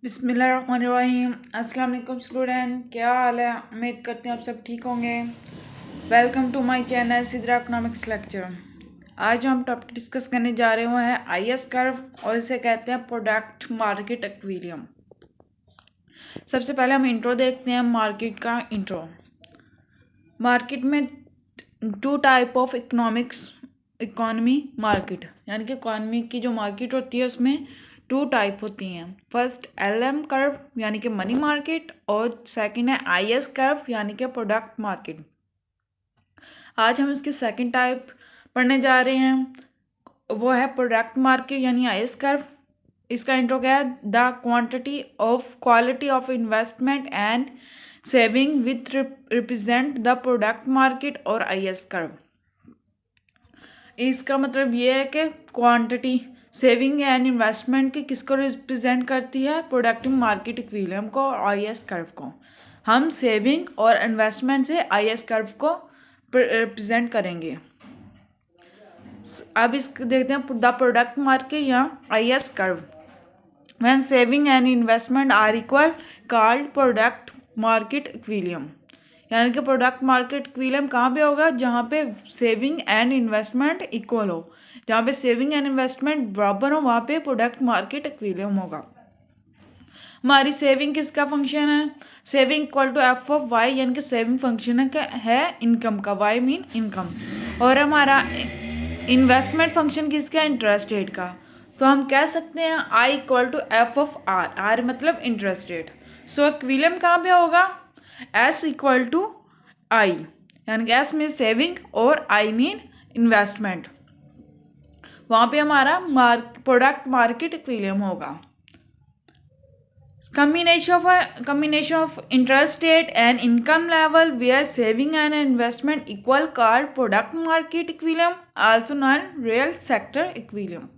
बिस्मिल्लाहिर्रहमानिर्रहीम। अस्सलाम वालेकुम स्टूडेंट, क्या हाल है? उम्मीद करते हैं आप सब ठीक होंगे। Welcome to my channel Sidra economics lecture. आज हम टॉपिक डिस्कस करने जा रहे हैं आईएस कर्व और इसे कहते हैं प्रोडक्ट मार्केट इक्विलिब्रियम। सबसे पहले हम इंट्रो देखते हैं, मार्केट का इंट्रो। मार्केट में two type of economy market, यानी कि इकोनॉमी की जो मार्केट होती है उसमें टू टाइप होती हैं। फर्स्ट एलएम कर्व यानी कि मनी मार्केट, और सेकंड है आईएस कर्व यानी कि प्रोडक्ट मार्केट। आज हम इसके सेकंड टाइप पढ़ने जा रहे हैं, वो है प्रोडक्ट मार्केट यानी आईएस कर्व। इसका इंट्रो क्या है? The quality of investment and saving with represent the product market और आईएस कर्व। इसका मतलब ये है कि क्वांटिटी सेविंग एंड इन्वेस्टमेंट की किसको रिप्रेजेंट करती है? प्रोडक्ट मार्केट इक्विलिब्रियम को और आईएस कर्व को। हम सेविंग और इन्वेस्टमेंट से आईएस कर्व को रिप्रेजेंट करेंगे। अब इस देखते हैं द प्रोडक्ट मार्केट या IS curve. When saving and investment are equal called product market equilibrium. यानी कि प्रोडक्ट मार्केट इक्विलिब्रियम कहाँ पे होगा? जहाँ पे सेविंग एंड इन्वेस्टमेंट इक्वल हो। जहाँ पे सेविंग एंड इन्वेस्टमेंट बराबर हो वहाँ पे प्रोडक्ट मार्केट इक्विलिब्रियम होगा। हमारी सेविंग किसका फंक्शन है? Saving equal to f of y, यानी कि सेविंग फंक्शन है इनकम का, वाई मीन इनकम। और हमारा इन्वेस्टमेंट फंक्शन किसका? इंटरेस्ट रेट का। तो हम कह सकते हैं i equal to f of r, r मतलब इंटरेस्ट रेट। सो इक्विलिब्रियम कहाँ पे होगा? एस इक्वल टू आई, यानी कि एस मीन सेविंग और आई मीन इन्वेस्टमेंट। वहाँ पे हमारा प्रोडक्ट मार्केट इक्विलिब्रियम होगा। combination of interest rate and income level where saving and investment equal called product market equilibrium, also known real sector equilibrium।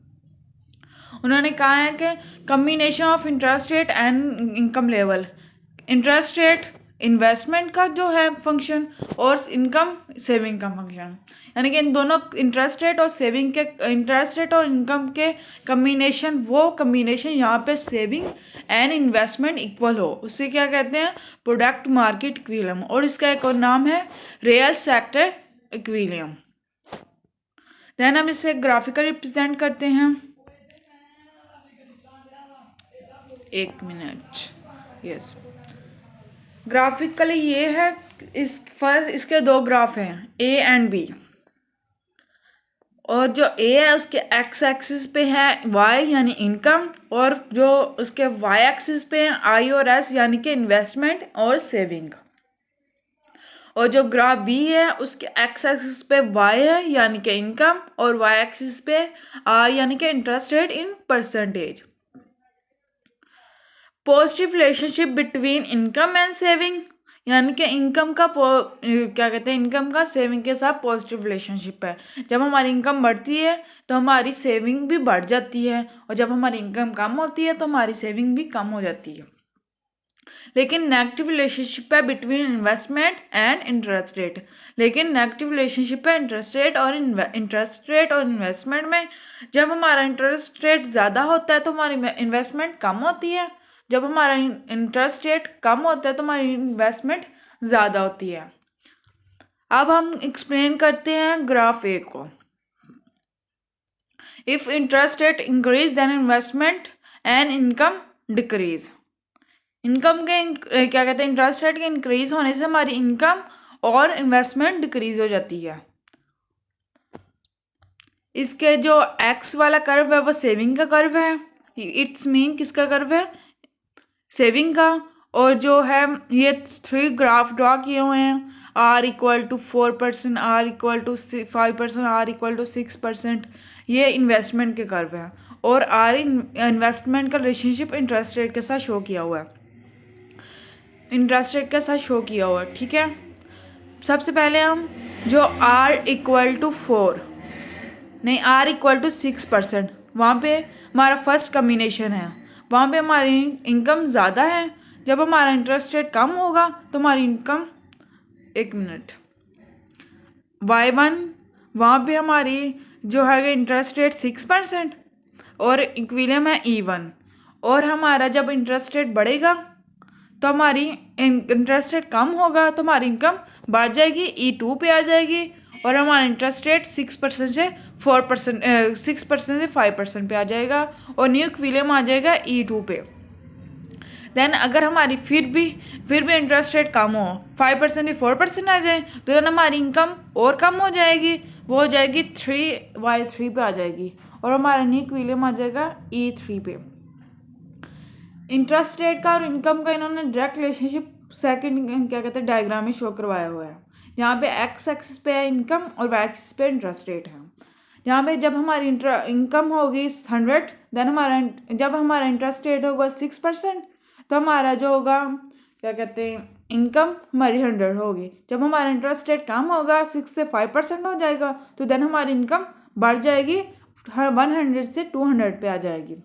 उन्होंने कहा है कि combination of interest rate and income level, interest rate investment का जो है function और income saving का function, यानी कि इन दोनों इंटरेस्ट रेट और सेविंग के इंटरेस्ट रेट और इनकम के कम्बिनेशन, वो कम्बिनेशन यहाँ पे सेविंग एंड इन्वेस्टमेंट इक्वल हो, उसे क्या कहते हैं? Product market equilibrium. और इसका एक और नाम है रियल सेक्टर इक्विलिब्रियम। देन हम इसे ग्राफिकल रिप्रेजेंट करते हैं। एक मिनट, यस। ग्राफिकली ये है, इसके दो ग्राफ हैं, ए एंड बी। और जो ए है उसके एक्स एक्सिस पे है वाई यानी इनकम, और जो उसके वाई एक्सिस पे है आई और एस यानी कि इन्वेस्टमेंट और सेविंग। और जो ग्राफ बी है उसके एक्स एक्सिस पे वाई है यानी कि इनकम, और वाई एक्सिस पे आर यानी कि interest rate in percentage. Positive relationship between income and saving, यानी कि इनकम का क्या कहते हैं, इनकम का सेविंग के साथ पॉजिटिव रिलेशनशिप है। जब हमारी इनकम बढ़ती है तो हमारी सेविंग भी बढ़ जाती है, और जब हमारी इनकम कम होती है तो हमारी सेविंग भी कम हो जाती है। लेकिन नेगेटिव रिलेशनशिप है between investment and interest rate. लेकिन नेगेटिव रिलेशनशिप है इंटरेस्ट रेट और इन्वेस्टमेंट में। जब हमारा इंटरेस्ट रेट ज़्यादा होता है तो हमारी इन्वेस्टमेंट कम होती है, जब हमारा इंटरेस्ट रेट कम होता है तो हमारी इन्वेस्टमेंट ज़्यादा होती है। अब हम एक्सप्लेन करते हैं ग्राफ ए को। If interest rate increase then investment and income decrease. Income के क्या कहते हैं, इंटरेस्ट रेट के इंक्रीज होने से हमारी इनकम और इन्वेस्टमेंट डिक्रीज हो जाती है। इसके जो एक्स वाला कर्व है वो सेविंग का कर्व है, इट्स मीन किसका कर्व है? सेविंग का। और जो है ये 3 ग्राफ ड्रॉ किए हुए हैं, R equal to 4%, R equal to 5%, R equal to 6%, ये इन्वेस्टमेंट के कर्व हैं। और आर इन्वेस्टमेंट का रिलेशनशिप इंटरेस्ट रेट के साथ शो किया हुआ है, इंटरेस्ट रेट के साथ शो किया हुआ है, ठीक है। सबसे पहले हम जो r इक्वल टू 4 नहीं, r इक्वल टू 6%, वहाँ पे हमारा फर्स्ट कम्बिनेशन है। वहाँ पे हमारी इनकम ज़्यादा है, जब हमारा इंटरेस्ट रेट कम होगा तो हमारी इनकम, एक मिनट, y1 वहाँ पे हमारी जो है इंटरेस्ट रेट 6% और इक्विलिब्रियम है E1। और हमारा जब इंटरेस्ट रेट बढ़ेगा तो हमारी इंटरेस्ट रेट कम होगा तो हमारी इनकम बढ़ जाएगी, E2 पे आ जाएगी, और हमारा इंटरेस्ट रेट 6% से 4%, 6% से 5% पे आ जाएगा, और न्यू इक्विलिब्रियम आ जाएगा E2 पे। देन अगर हमारी फिर भी इंटरेस्ट रेट कम हो, 5% से 4% आ जाए, तो देन हमारी इनकम और कम हो जाएगी, वो हो जाएगी 3/3 पे आ जाएगी, और हमारा न्यू इक्विलिब्रियम आ जाएगा E3 पे। इंटरेस्ट रेट का और इनकम का इन्होंने डायरेक्ट रिलेशनशिप सेकंड क्या कहते हैं डायग्राम में शो करवाया हुआ है। यहाँ पे एक्स एक्सिस पे है इनकम और वाई एक्सिस पे इंटरेस्ट रेट है। यहाँ पे जब हमारी इनकम होगी 100, देन जब हमारा इंटरेस्ट रेट होगा 6%, तो हमारा जो होगा क्या कहते हैं इनकम हमारी 100 होगी। जब हमारा इंटरेस्ट रेट कम होगा 6 से 5% हो जाएगा, तो देन हमारी इनकम बढ़ जाएगी 100 से 200 पे आ जाएगी।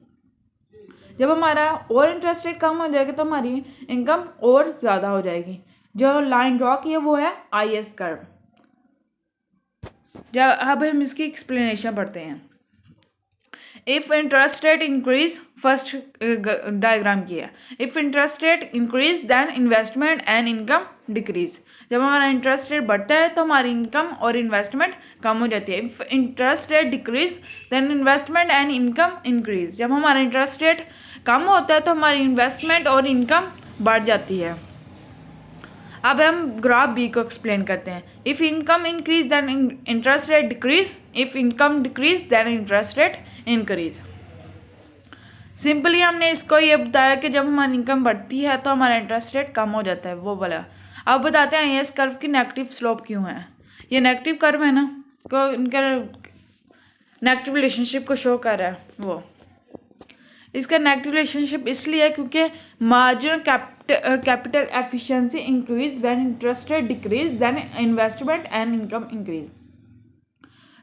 जब हमारा और इंटरेस्ट रेट कम हो जाएगा तो हमारी इनकम और ज़्यादा हो जाएगी। जो लाइन ड्रॉ की है वो है IS कर्व। जब अब हम इसकी एक्सप्लेनेशन पढ़ते हैं। If interest rate increase, first diagram किया, if interest rate increase then investment and income decrease. जब हमारा इंटरेस्ट रेट बढ़ता है तो हमारी इनकम और इन्वेस्टमेंट कम हो जाती है। If interest rate decrease then investment and income increase. जब हमारा इंटरेस्ट रेट कम होता है तो हमारी इन्वेस्टमेंट और इनकम बढ़ जाती है। अब हम ग्राफ बी को एक्सप्लेन करते हैं। If income increase then interest rate decrease, if income decrease then interest rate increase. Simply हमने इसको ये बताया कि जब हमारी इनकम बढ़ती है तो हमारा इंटरेस्ट रेट कम हो जाता है, वो बोला। अब बताते हैं IS कर्व की नेगेटिव स्लोप क्यों है। ये नेगेटिव कर्व है ना, को इनका नेगेटिव रिलेशनशिप को शो कर रहा है वो। इसका नेगेटिव रिलेशनशिप इसलिए है क्योंकि marginal capital efficiency increase when interest rate decrease then investment and income increase.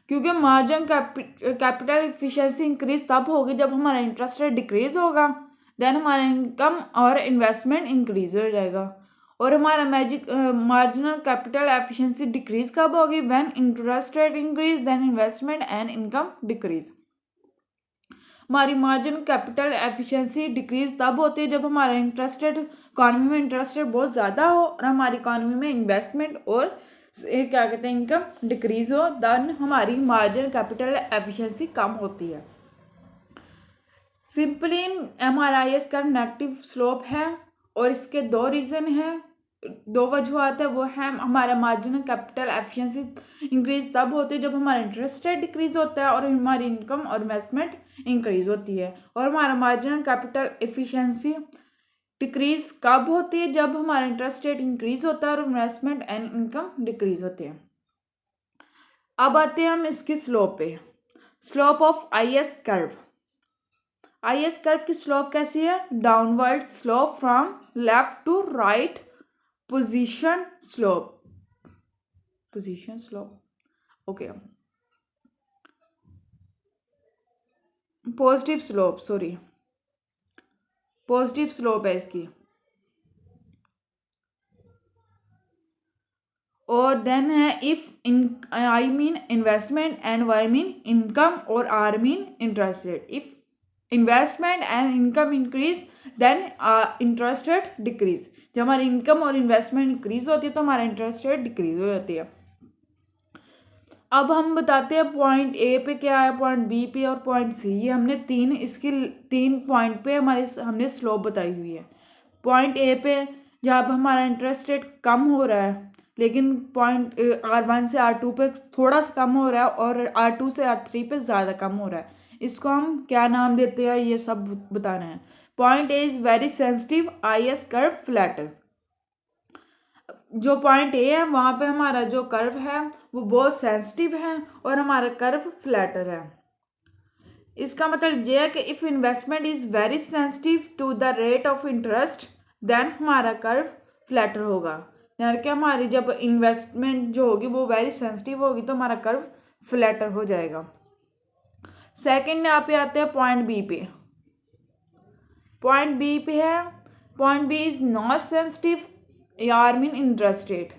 क्योंकि मार्जिन कैपिटल एफिशिएंसी इंक्रीज तब होगी जब हमारा इंटरेस्ट रेट डिक्रीज होगा, देन हमारा इनकम और इन्वेस्टमेंट इंक्रीज हो जाएगा। और हमारा मार्जिनल कैपिटल एफिशिएंसी डिक्रीज कब होगी, when interest rate increase then investment and income decrease. हमारी मार्जिन कैपिटल एफिशिएंसी डिक्रीज तब होती है जब हमारा इंटरेस्ट रेट, इकॉनमी में इंटरेस्ट रेट बहुत ज़्यादा हो और हमारी इकॉनमी में इन्वेस्टमेंट और क्या कहते हैं इनकम डिक्रीज हो, देन हमारी मार्जिन कैपिटल एफिशिएंसी कम होती है। सिंपली हमारा IS कर्व नेगेटिव स्लोप है और इसके दो रीज़न हैं, दो वजूहत है। वो है हमारा मार्जिनल कैपिटल एफिशिएंसी इंक्रीज तब होती है जब हमारा इंटरेस्ट रेट डिक्रीज होता है और हमारी इनकम और इन्वेस्टमेंट इंक्रीज होती है। और हमारा मार्जिनल कैपिटल एफिशिएंसी डिक्रीज कब होती है, जब हमारा इंटरेस्ट रेट इंक्रीज होता है और इन्वेस्टमेंट एंड इनकम डिक्रीज होती है। अब आते हैं हम इसकी स्लोप पे। Slope of IS curve. IS curve की स्लोप कैसी है, downward slope from left to right position slope, okay, positive slope, sorry positive slope है इसकी। और देन है if I mean investment and Y mean income और R mean interest rate. If investment and income increase then interest rate decrease. जब हमारी income और investment increase होती है तो हमारा इंटरेस्ट रेट डिक्रीज हो जाती है। अब हम बताते हैं पॉइंट A पे क्या है, पॉइंट B पे और पॉइंट C। ये हमने तीन पॉइंट पे हमने स्लोप बताई हुई है। पॉइंट A पे जब हमारा इंटरेस्ट रेट कम हो रहा है लेकिन पॉइंट R1 से R2 पे थोड़ा सा कम हो रहा है और R2 से R3 पे ज़्यादा कम हो रहा है, इसको हम क्या नाम देते हैं ये सब बताना है। Point A is very sensitive, IS curve flatter. जो पॉइंट A है वहाँ पे हमारा जो कर्व है वो बहुत सेंसिटिव है और हमारा कर्व फ्लैटर है। इसका मतलब ये है कि if investment is very sensitive to the rate of interest then हमारा कर्व फ्लैटर होगा। यानी कि हमारी जब इन्वेस्टमेंट जो होगी वो वेरी सेंसिटिव होगी तो हमारा कर्व फ्लैटर हो जाएगा। सेकंड यहाँ पे आते हैं पॉइंट B पे। पॉइंट B पे है, point B is not sensitive, R mean interest rate.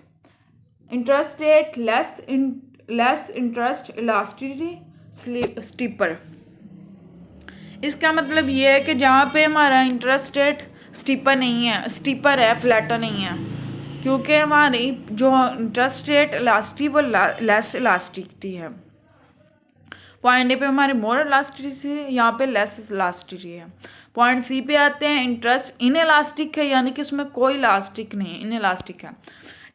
Interest rate less interest elasticity steeper. इसका मतलब ये है कि जहाँ पे हमारा इंटरेस्ट रेट स्टीपर है, फ्लैटर नहीं है, क्योंकि हमारी जो इंटरेस्ट रेट इलास्टिसिटी वो लेस इलास्टिसिटी है। पॉइंट ए पे हमारी मोर इलास्टिसिटी है, यहाँ पे लेस इलास्टिसिटी है। पॉइंट सी पे आते हैं, इंटरेस्ट इन इलास्टिक है, यानी कि उसमें कोई इलास्टिक नहीं है, इन इलास्टिक है।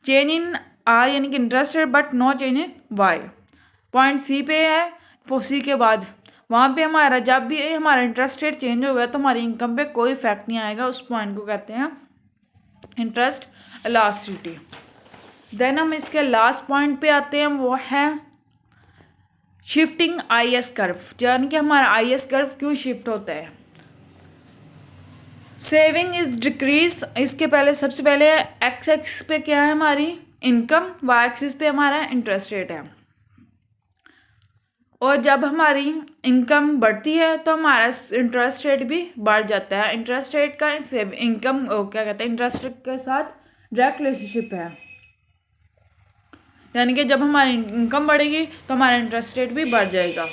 चेंज इन आर यानी कि interest rate but no change in Y. Point C पे है, सी के बाद वहाँ पे हमारा जब भी हमारा इंटरेस्ट रेट चेंज होगा तो हमारी इनकम पे कोई इफेक्ट नहीं आएगा, उस पॉइंट को कहते हैं इंटरेस्ट इलास्टिसिटी। देन हम इसके लास्ट पॉइंट पे आते हैं, वो है शिफ्टिंग आई एस कर्व, यानी कि हमारा आई एस कर्व क्यों शिफ्ट होता है। सेविंग इज डिक्रीज, इसके पहले सबसे पहले एक्स एक्सिस पे क्या है हमारी इनकम, वाई एक्सिस पे हमारा इंटरेस्ट रेट है। और जब हमारी इनकम बढ़ती है तो हमारा इंटरेस्ट रेट भी बढ़ जाता है। इंटरेस्ट रेट का इनकम क्या कहते हैं, इंटरेस्ट रेट के साथ डायरेक्ट रिलेशनशिप है, यानी कि जब हमारी इनकम बढ़ेगी तो हमारा इंटरेस्ट रेट भी बढ़ जाएगा।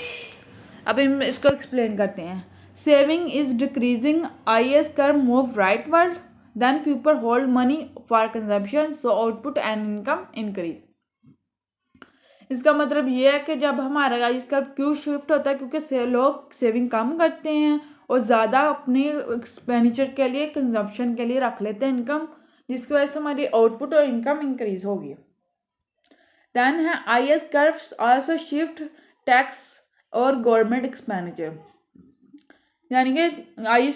अब हम इसको एक्सप्लेन करते हैं। Saving is decreasing, I S curve move rightward, then people hold money for consumption, so output and income increase. इसका मतलब ये है कि जब हमारा आई एस कर्व क्यों शिफ्ट होता है, क्योंकि लोग सेविंग कम करते हैं और ज़्यादा अपने एक्सपेंडिचर के लिए, कंजम्पशन के लिए रख लेते हैं इनकम, जिसकी वजह से हमारी आउटपुट और इनकम इंक्रीज होगी। देन है आई S curve also shift tax और गवर्नमेंट एक्सपेंडिचर, यानी कि आई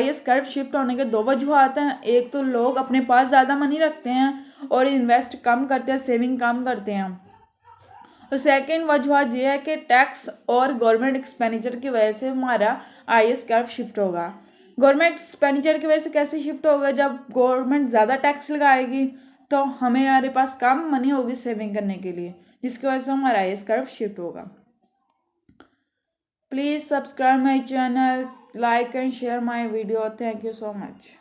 एस कर्व शिफ्ट होने के दो वजूहत हैं। एक तो लोग अपने पास ज़्यादा मनी रखते हैं और इन्वेस्ट कम करते हैं, सेविंग कम करते हैं। और सेकेंड वजूहत ये है कि टैक्स और गवर्नमेंट एक्सपेंडिचर की वजह से हमारा आई एस कर्व शिफ्ट होगा। गवर्नमेंट एक्सपेंडिचर की वजह से कैसे शिफ्ट होगा, जब गवर्नमेंट ज़्यादा टैक्स लगाएगी तो हमारे पास कम मनी होगी सेविंग करने के लिए, जिसकी वजह से हमारा आई एस कर्व शिफ्ट होगा। Please subscribe my channel, like and share my video. Thank you so much.